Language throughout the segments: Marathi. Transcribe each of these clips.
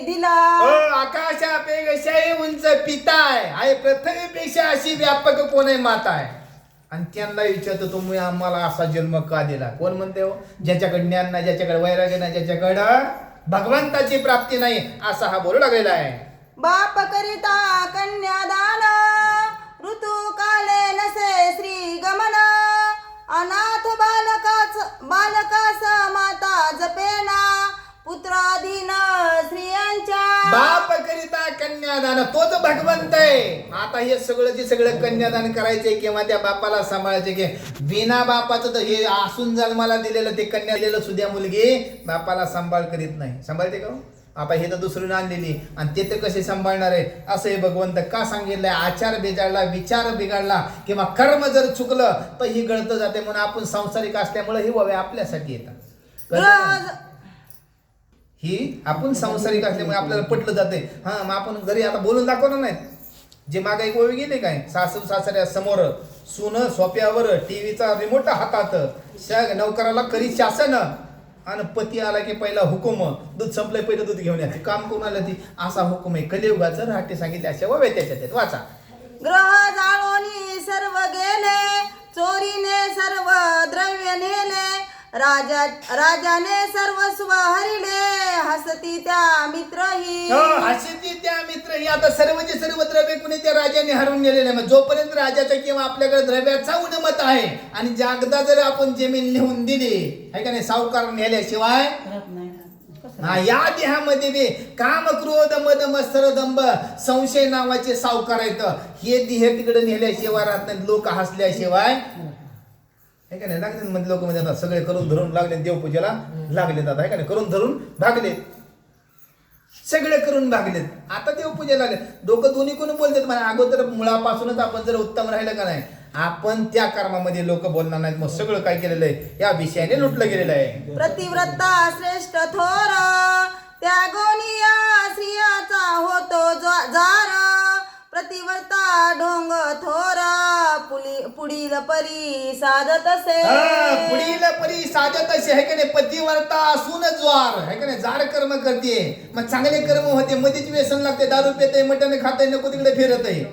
दिला. आकाशापेक्षाही उंच पिता आहे पृथ्वीपेक्षा अशी व्यापक कोण आहे माता आहे. आणि त्यांना विचारतो तुम्ही आम्हाला असा जन्म का दिला. कोण म्हणते हो? ज्याच्याकडे ज्ञान नाही, ज्याच्याकडे वैराग्य नाही, ज्याच्याकडं भगवंताची प्राप्ती नाही, असा हा बोलू लागलेला आहे. बाप करिता कन्यादान ऋतू काले नसे श्री गमन. अनाथ बालकास माता जपेना पुत्राधीन स्त्रियांच्या. बाप करिता कन्यादान तोच भगवंत आहे. आता हे सगळं कन्यादान करायचे किंवा त्या बापाला सांभाळायचे की बिना बापाचं तर हे असून जन्माला दिलेलं ते कन्या दिलेलं सुद्धा मुलगी बापाला सांभाळ करीत नाही. सांभाळते का? आता हे तर दुसरीने आणलेली आणि ते तर कसे सांभाळणार आहे. असं हे भगवंत का सांगितलंय. आचार बिघडला, विचार बिघडला किंवा कर्म जर चुकलं तर ही गळत जाते. म्हणून आपण सांसारिक असल्यामुळे ही ववे आपल्यासाठी येतात. ही आपण सांसारिक असल्यामुळे आपल्याला पटलं जाते. हा मग आपण घरी आता बोलून दाखवणार नाहीत. जे मागे एक ओवी गेले काय, सासू सासऱ्या समोर सुन सोप्यावर टीव्हीचा रिमोट हातात, नौकराला करी शासन आणि पती आला की पहिला हुकुम, दूध संपलंय पहिलं दूध घेऊन यायचं. काम करून आलं ती असा हुकुम आहे. कलियुगाचं राहते सांगितले अशा ववे त्याच्यात वाचा. ग्रह जाळोनी सर्व गेले चोरीने सर्व द्रव्य नेले. राजाने सर्वस्व हरिले हसती त्या मित्रही. हसती त्या मित्रही. आता सर्वचे सर्व द्रव्य कुणी त्या राजाने हरवून गेलेले नाही. जोपर्यंत राजाचं किंवा आपल्याकडे द्रव्याचा उन्मत आहे आणि जागदा जर आपण जमीन लिहून दिली आहे का नाही, सावकार नेल्याशिवाय या देहामध्ये बी काम क्रोध मद मत्सर दंभ संशय नावाचे सावकार आहेत. हे देह तिकडे नेल्याशिवाय राहत नाही. लोक हसल्याशिवाय आहे का नाही लागले. मध्ये लोक म्हणजे आता सगळे करून धरून लागले देवपूजेला लागलेत. आता आहे का नाही करून धरून भागलेत, सगळे करून भागलेत. आता देवपूजेला लागले. दोघं दोन्ही कोणी बोलतात मला अगोदर मुळापासूनच आपण जर उत्तम राहिलं का नाही आपण त्या कर्मामध्ये लोक बोलणार नाहीत. मग सगळं काय केलेलं आहे या विषयाने लुटलं गेलेलं आहे. प्रतिव्रता श्रेष्ठ थोर त्यागोनिया स्त्रियाचा होतो जार. प्रतिव्रता ढोंग थोर पुढील परी साधत असे. पुढील परी साधत असे आहे का नाही. पतिव्रता असून ज्वार आहे का नाही जार कर्म करते. मग चांगले कर्म होते, मध्येच व्यसन लागते, दारू पिते, मटण खाते, नको तिकडे फिरत आहे.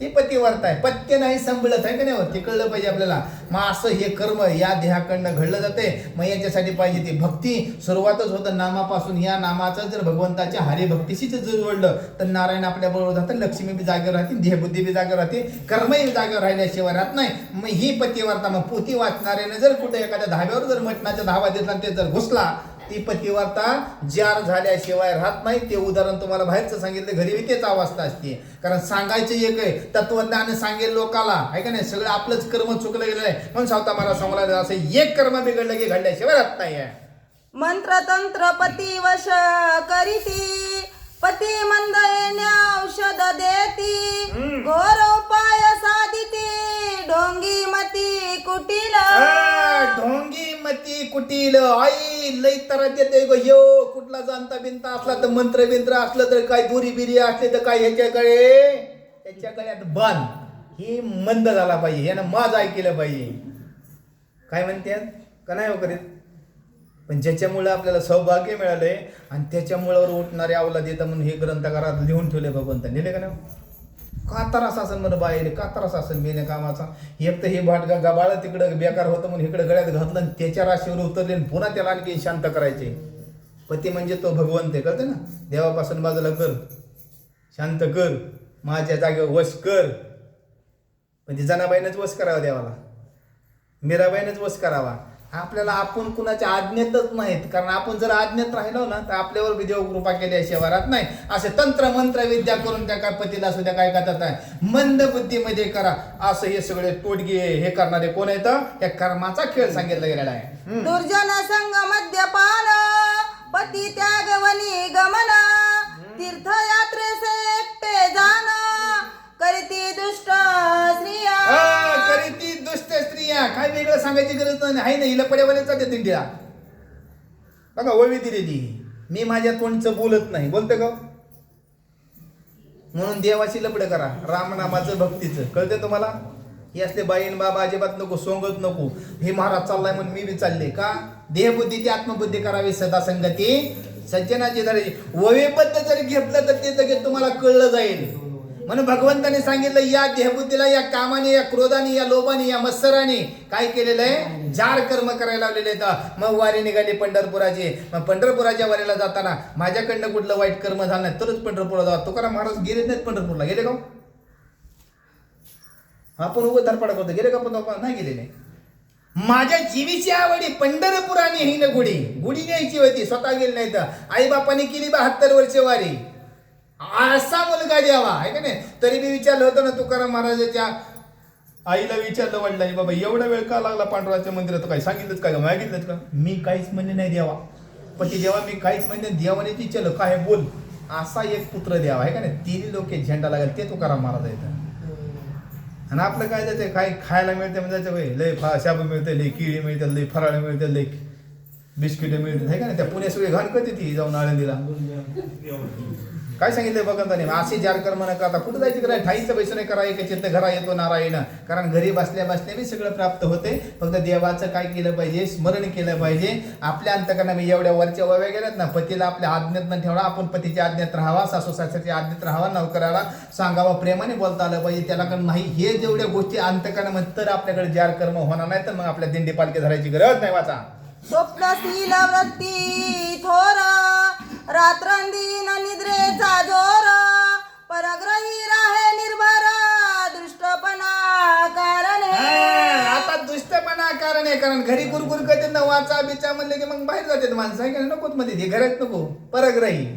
ही पतिव्रता आहे. पत्य नाही संभळत आहे का नाही. ते कळलं पाहिजे आपल्याला. मग असं हे कर्म या देहाकडनं घडलं जाते. मग याच्यासाठी पाहिजे ती भक्ती. सुरुवातच होतं नामापासून. या नामाचं जर भगवंताच्या हरिभक्तीशीच जुळलं तर नारायण आपल्या बरोबर जातं, लक्ष्मी बी जागेवर राहते, देहबुद्धी बी जागेवर राहते, कर्मही जागेवर राहिल्याशिवाय राहत नाही. मग ही पतिव्रता. मग पोथी वाचणाऱ्याने जर कुठे एखाद्या धाब्यावर जर मटणाचा धावा देतला ते जर घुसला ती पतिव्रता जार झाल्याशिवाय राहत नाही. ते उदाहरण तुम्हाला बाहेरचं सांगितलं, घरी बी तेच अवस्था असते. कारण सांगायचं एक आहे, तत्वज्ञान सांगेल लोकाला आहे का नाही. सगळं आपलंच कर्म चुकलं गेलं आहे म्हणून सावता मला सांगायला असं एक कर्म बिघडलं की घडल्याशिवाय राहत नाही. मंत्र तंत्र पती वश करीती पती मंद येण्या औषध देती. घोर उपाय साधिती ढोंगी मती कुटील. ढोंगी मती कुटील. आई लई तर देते गो. ह्यो कुठला जाणता बिनता असला तर मंत्र बिंत्र असलं तर काय दुरी बिरी असले तर काय ह्याच्या गळ्यात बाण. ही मंद झाला पाहिजे, यानं माझ ऐकलं पाहिजे. काय म्हणतात का नाही हो करीत. पण ज्याच्यामुळे आपल्याला सौभाग्य मिळालंय आणि त्याच्या मुळावर उठणारे अवलाद येतं म्हणून हे ग्रंथकारात लिहून ठेवले भगवंत. नेले का नाही. का त्रास असेल म्हणून बाहेर, का त्रास असेल बेने कामाचा. एक तर हे भाटगा गबाळ तिकडं बेकार होतं म्हणून इकडे गळ्यात घातलं आणि त्याच्या राशीवर उतरले आणि पुन्हा त्याला आणखी शांत करायचे. पती म्हणजे तो भगवंत आहे कळते ना. देवापासून बाजूला कर, शांत कर, माझ्या जागेवर वश कर. म्हणजे जनाबाईनंच वश करावा देवाला, मीराबाईनंच वश करावा. आपल्याला आपण कुणाच्या आज्ञेतच नाहीत. कारण आपण जर आज्ञेत राहिलो ना तर आपल्यावर बी देव कृपा केल्याशिवाय राहत नाही. असे तंत्र मंत्र विद्या करून त्या काय पतीला सुद्धा काय करतात आहे मंद बुद्धीमध्ये करा. असं हे सगळे तोडगे हे करणारे कोण आहेत. त्या कर्माचा खेळ सांगितला गेलेला आहे. दुर्जन संग मद्यपान पती त्यागवनी गमन. तीर्थयात्रेसे एकटे जाण करीती दुष्ट स्त्रिया. करीती दुष्ट स्त्रिया. काय वेगळं सांगायची गरज नाही. आहे ना हिला पड्यावाल्याचा ते दिंडीला बघा ओवी दिलेली. मी माझ्या तोंडचं बोलत नाही, बोलते का. म्हणून देवाची लपड करा, रामनामाचं भक्तीचं. कळते तुम्हाला. हे असले बाईन बाबा अजिबात नको, सोंगत नको. हे महाराज चाललाय म्हणून मी बी चालले का. देहबुद्धीची आत्मबुद्धी करावी सदा संगती सज्जनाची धरायची. ववेबद्ध जर घेतलं तर ते लगेच तुम्हाला कळलं जाईल. म्हणून भगवंताने सांगितलं या देहबुद्धीला, या कामाने, या क्रोधाने, या लोभाने, या मत्सराने काय केलेलं आहे, जार कर्म करायला लावलेले आहेत. मग वारी निघाली पंढरपुराची. मग पंढरपुराच्या वारीला जाताना माझ्याकडनं कुठलं वाईट कर्म झालं नाही तरच पंढरपूरला जावा. तुकाराम महाराज गेले नाहीत पंढरपूरला, गेले का? आपण उभं धरपडा करतो, गेले का? पण नाही गेले नाही. माझ्या जीवीची आवडी पंढरपुराने ही न गुढी न्यायची होती, स्वतः गेली नाही. तर आई बापाने केली 72 वर्ष वारी. असा मुलगा द्यावा आहे का नाही. तरी मी विचारलं होतं ना तुकाराम महाराजाच्या आईला, विचारलं वडिलांनी, बाबा एवढा वेळ का लागला पांडुराच्या मंदिरात, काही सांगितलंच का, मागितलंच का? मी काहीच म्हणले नाही द्यावा. पण ते जेव्हा मी काहीच म्हणले देवाने विचारलं काय बोल, असा एक पुत्र द्यावा आहे का नाही. 3 लोक झेंडा लागेल ते तुकाराम महाराज येतं. आणि आपलं काय जायचं, काय खायला मिळते म्हणजे लय शाबू मिळते, लय केळी मिळते, लय फराळ मिळते, लय बिस्किट मिळते आहे का नाही. त्या पुण्या सगळी घाण करते ती जाऊन आळंदीला. काय सांगितलं भगवंताने, असे जार कर्म न करता कुठं जायचं करा, ठाईचं पैसे नाही करा, एक चित्त घरा येतो नारायण. कारण घरी बसल्या बसल्या बी सगळं प्राप्त होते. फक्त देवाचं काय केलं पाहिजे, स्मरण केलं पाहिजे. आपल्या अंतकरणाने एवढ्या वरच्या वव्या गेल्यात ना, पतीला आपल्या आज्ञेत न ठेवणं, आपण पतीच्या आज्ञेत राहावा, सासू सासऱ्याच्या आज्ञेत राहावा, नोकराला सांगावं, प्रेमाने बोलता आलं पाहिजे त्याला. कारण नाही हे जेवढ्या गोष्टी अंतकरणामध्ये तर आपल्याकडे जार कर्म होणार नाही. तर मग आपल्या दिंडी पालखी धरायची गरज नाही. वाचा स्वप्नशील वृत्ती थोर, रात्रंदिन निद्रेचा जोर, परग्रही राहे निर्भर, दृष्टपणा कारण आता दुष्टपणा कारण आहे. कारण घरी गुरगुर करते ना, वाचा बिचा म्हणले की मग बाहेर जाते माणसं आहे का नाही. नकोच मध्ये ते घरात नको परग्रही.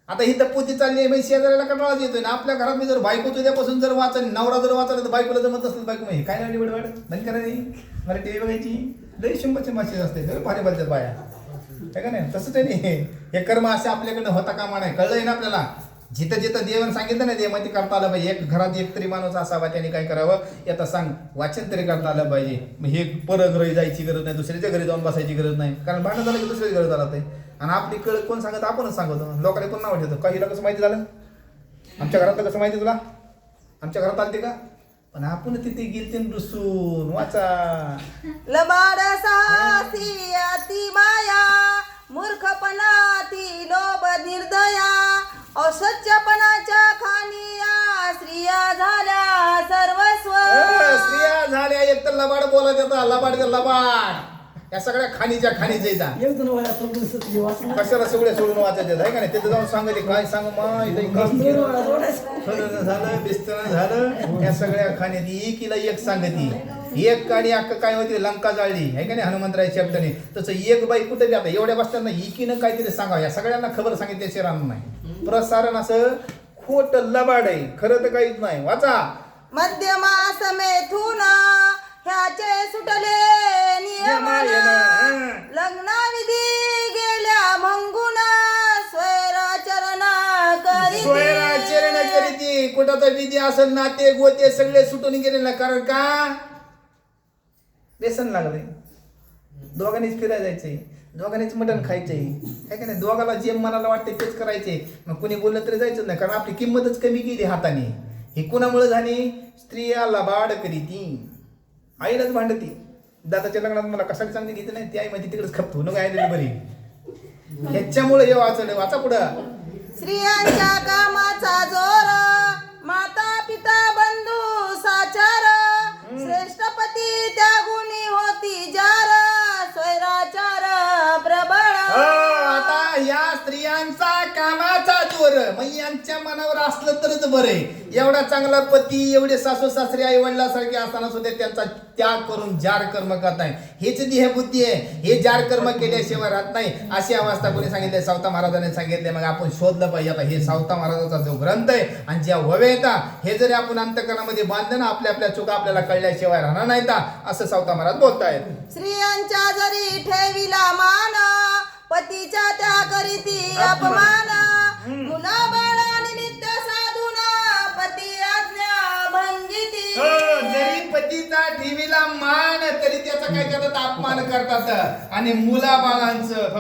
आता ही तर पोती चालली आहे, शेजाऱ्याला कंटाळाच येतोय ना. आपल्या घरात मी जर बायको तुझ्यापासून जर वाचा, नवरा जर वाचला तर बायकोला जमत असेल, बायको म्हणजे काय लागली बडबड बंद करायची, मला टीव्ही बघायची, लई 100चे मासे असते तर भारी बोलतात बाया आहे का नाही. तसंच आहे नाही, हे कर्म असे आपल्याकडे होता कामा नाही. कळलंय ना आपल्याला. जिथं जिथं देवानं सांगितलं ना देवामध्ये करता आलं पाहिजे. एक घरात एक तरी माणूस असावा, त्याने काय करावं, आता सांग वाचन तरी करता आलं पाहिजे. मग हे परग्रही जायची गरज नाही, दुसऱ्याच्या घरी जाऊन बसायची गरज नाही. कारण भांडण झालं की दुसऱ्याच्या घरी झालं ते. आणि आपली कळ कोण सांगत, आपणच सांगतो. लोकांना कोण नाव ठेवतो, काही कसं माहिती झालं, आमच्या घरातलं कसं माहिती तुला, आमच्या घरात आलते का. पण आपण तिथे गेलते रुसून. वाचा लबाड साहसी अति माया, मूर्खपणा ती लोभ निर्दया, औषध्यपणाच्या खानिया, स्त्रिया झाल्या सर्वस्व. स्त्रिया झाल्या एक तर लबाड बोलत येतात, लबाड या सगळ्या खाणीच्या खाणीच्या कशाला सगळे सोडून वाचायचे आहे का नाही. तिथे जाऊन सांगले काय सांग झालं बिस्तर झालं, या सगळ्या खाण्यात एकीला एक सांगती. एक काडी अक्क काय होती, लंका जाळली आहे का नाही हनुमंतराच्या शब्दाने. तसं एक बाई कुठे बी आता एवढ्या बसताना एकीनं काहीतरी सांगावं. या सगळ्यांना खबर सांगितल्याशिवाय राहणार नाही. प्रसारण असं खोट लबाड आहे, खरं तर काहीच नाही. वाचा मध्यमास मेथून ह्याचे सुटले नियमन, लग्नविधी गेल्या भंगून, स्वैराचरण करीती. कुठाचा विधी असेल नाते गोते सगळे सुटून गेले ना. कारण का व्यसन लागले. दोघांनीच फिरायला जायचंय, दोघांनीच मटण खायचंय आहे का नाही. दोघाला जे मनाला वाटते तेच करायचे. मग कुणी बोललं तरी जायचं नाही. कारण आपली किंमतच कमी केली हाताने. ही कुणामुळे झाली, स्त्रिया लबाड करीती. आईलाच भांडती. दादाच्या लग्नात मला कशाला चांगली घेते नाही, ती आई माहिती तिकडेच खपतो न काय बरी. ह्याच्यामुळे हे वाचलं. वाचा पुढं. स्त्रियांच्या कामाचा जोर, माता पिता बंधू साचार, श्रेष्ठ पती त्या गुणी होती जार, स्वैराचार प्रबळ. आता या स्त्रियांचा कामाचा जोर, मग यांच्या मनावर असलं तरच बरे. एवढा चांगला पती, एवढे सासू सासरे आई वडिलांसारखे असताना सुद्धा त्यांचा त्याग करून जार कर्म करत नाही. हेच देहबुद्धी आहे. हे जार कर्म केल्याशिवाय राहत नाही. अशी अवस्था कोणी सांगितली, सावता महाराजांनी सांगितले. मग आपण शोधलं पाहिजे. आता हे सावता महाराजांचा जो ग्रंथ आहे आणि ज्या ववे येतात हे जरी आपण अंतकरणामध्ये बांधलं ना, आपल्या आपल्या चुका आपल्याला कळल्याशिवाय राहणार नाही का, असं सावता महाराज बोलतायत. स्त्रियांच्या जरी ठेविला मान, पतीच्या त्या करीती अपमान, मुला बाळा निमित्त साधूना, पती आज्ञा भंगिती. जरी पतीचा ठेवीला मान तरी त्याचा काय करतात, अपमान करतात. आणि मुला बाळांचं